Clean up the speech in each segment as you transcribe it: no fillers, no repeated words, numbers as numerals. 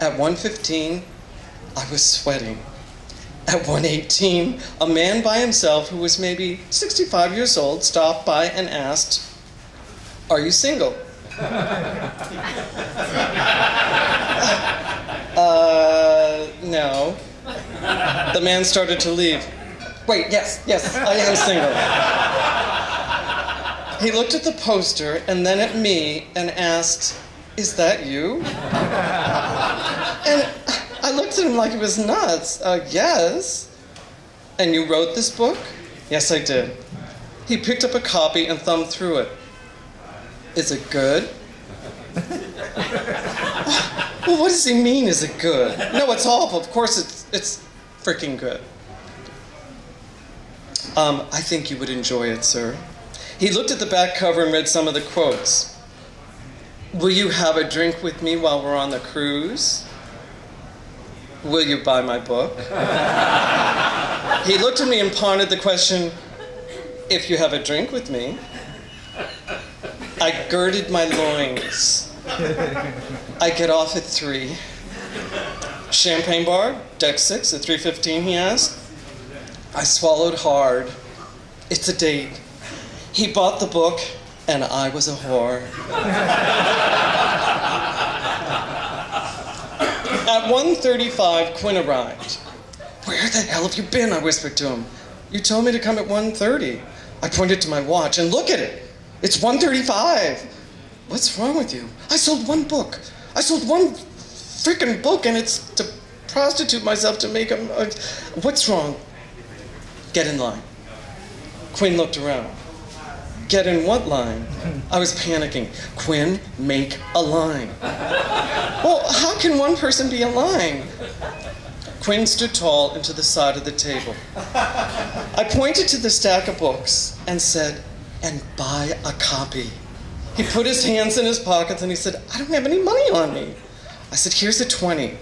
At 1:15, I was sweating. At 1:18, a man by himself who was maybe 65 years old stopped by and asked, "Are you single?" No. The man started to leave. Wait, yes, I am single. He looked at the poster and then at me and asked, "Is that you?" And I looked at him like he was nuts. Yes. "And you wrote this book?" "Yes, I did." He picked up a copy and thumbed through it. "Is it good?" Well, what does he mean, is it good? No, it's awful. Of course it's freaking good. I think you would enjoy it, sir. He looked at the back cover and read some of the quotes. "Will you have a drink with me while we're on the cruise? Will you buy my book?" He looked at me and pondered the question, "If you have a drink with me." I girded my loins. "I get off at 3. "Champagne bar, deck 6 at 3:15, he asked. I swallowed hard. "It's a date." He bought the book, and I was a whore. At 1:35, Quinn arrived. "Where the hell have you been?" I whispered to him. "You told me to come at 1:30. I pointed to my watch, and look at it. It's 1:35. "What's wrong with you?" "I sold one book. I sold one freaking book, and it's to prostitute myself to make a... What's wrong?" "Get in line." Quinn looked around. "Get in what line?" I was panicking. "Quinn, make a line." "Well, how can one person be in line?" Quinn stood tall and to the side of the table. I pointed to the stack of books and said, "And buy a copy." He put his hands in his pockets and he said, "I don't have any money on me." I said, "Here's a 20.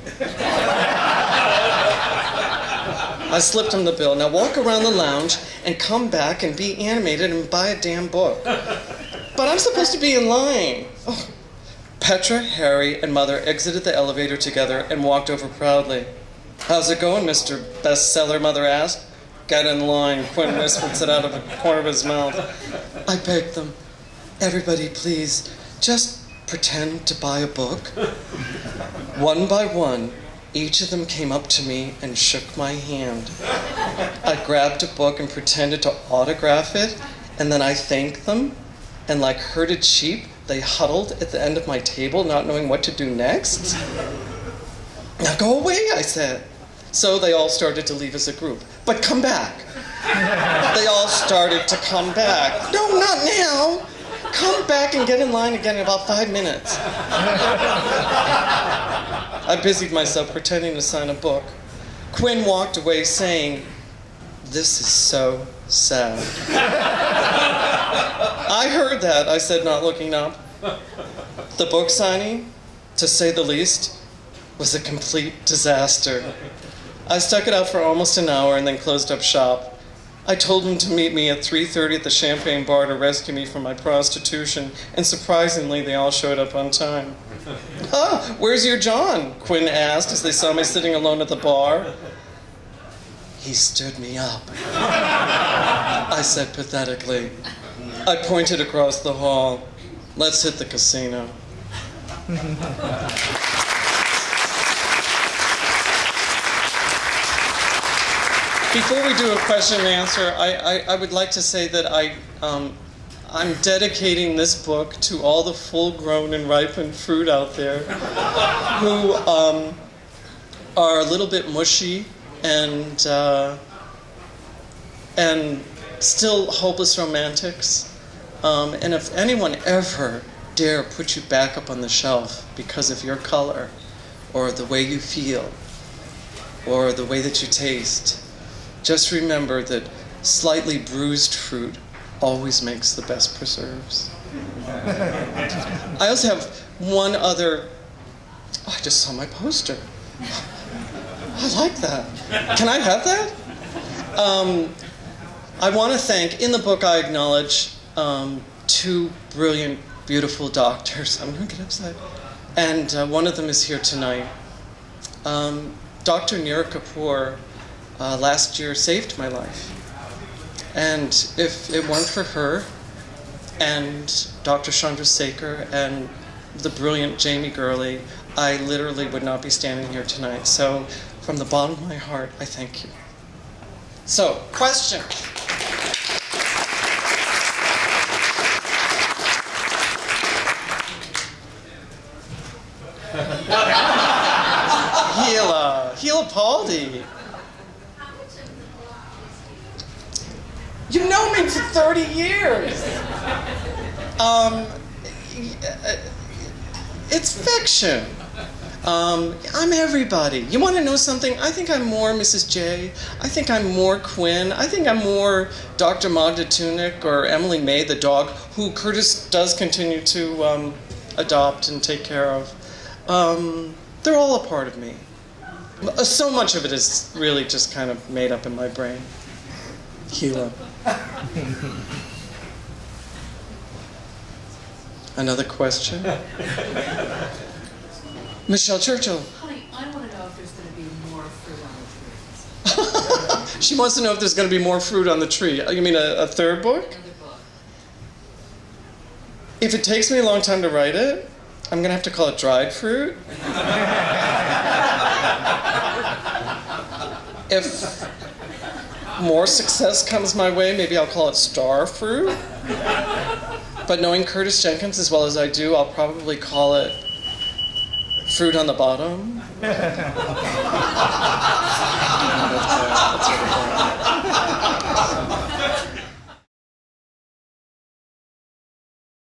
I slipped him the bill. "Now walk around the lounge and come back and be animated and buy a damn book." "But I'm supposed to be in line." Oh. Petra, Harry, and Mother exited the elevator together and walked over proudly. "How's it going, Mr. Bestseller?" Mother asked. "Get in line," Quinn whispered, said out of the corner of his mouth. I begged them, "Everybody, please, just pretend to buy a book." One by one, each of them came up to me and shook my hand. I grabbed a book and pretended to autograph it, and then I thanked them, and like herded sheep, they huddled at the end of my table, not knowing what to do next. "Now go away," I said. So they all started to leave as a group. "But come back." They all started to come back. "No, not now. Come back and get in line again in about 5 minutes." I busied myself pretending to sign a book. Quinn walked away saying, "This is so sad." "I heard that," I said, not looking up. The book signing, to say the least, was a complete disaster. I stuck it out for almost an hour and then closed up shop. I told him to meet me at 3:30 at the Champagne bar to rescue me from my prostitution, and surprisingly, they all showed up on time. "Ah, where's your John?" Quinn asked as they saw me sitting alone at the bar. "He stood me up," I said pathetically. I pointed across the hall. "Let's hit the casino." Before we do a question and answer, I would like to say that I'm dedicating this book to all the full-grown and ripened fruit out there who are a little bit mushy and still hopeless romantics. And if anyone ever dare put you back up on the shelf because of your color or the way you feel or the way that you taste, just remember that slightly bruised fruit always makes the best preserves. I also have one other... Oh, I just saw my poster. I like that. Can I have that? I want to thank, in the book I acknowledge 2 brilliant, beautiful doctors. I'm going to get upset. And one of them is here tonight. Dr. Neera Kapoor last year saved my life. And if it weren't for her and Dr. Chandrasekhar and the brilliant Jamie Gurley, I literally would not be standing here tonight. So from the bottom of my heart, I thank you. So, question. Gila Paldi. You've known me for 30 years. It's fiction. I'm everybody. You want to know something? I think I'm more Mrs. J. I think I'm more Quinn. I think I'm more Dr. Magda Tunick or Emily May, the dog, who Curtis does continue to adopt and take care of. They're all a part of me. So much of it is really just kind of made up in my brain. Gila. Another question? Michelle Churchill. Honey, I want to know if there's going to be more fruit on the trees. She wants to know if there's going to be more fruit on the tree. You mean a third book? Another book. If it takes me a long time to write it, I'm going to have to call it dried fruit. If more success comes my way, maybe I'll call it star fruit. But knowing Curtis Jenkins as well as I do, I'll probably call it fruit on the bottom. That's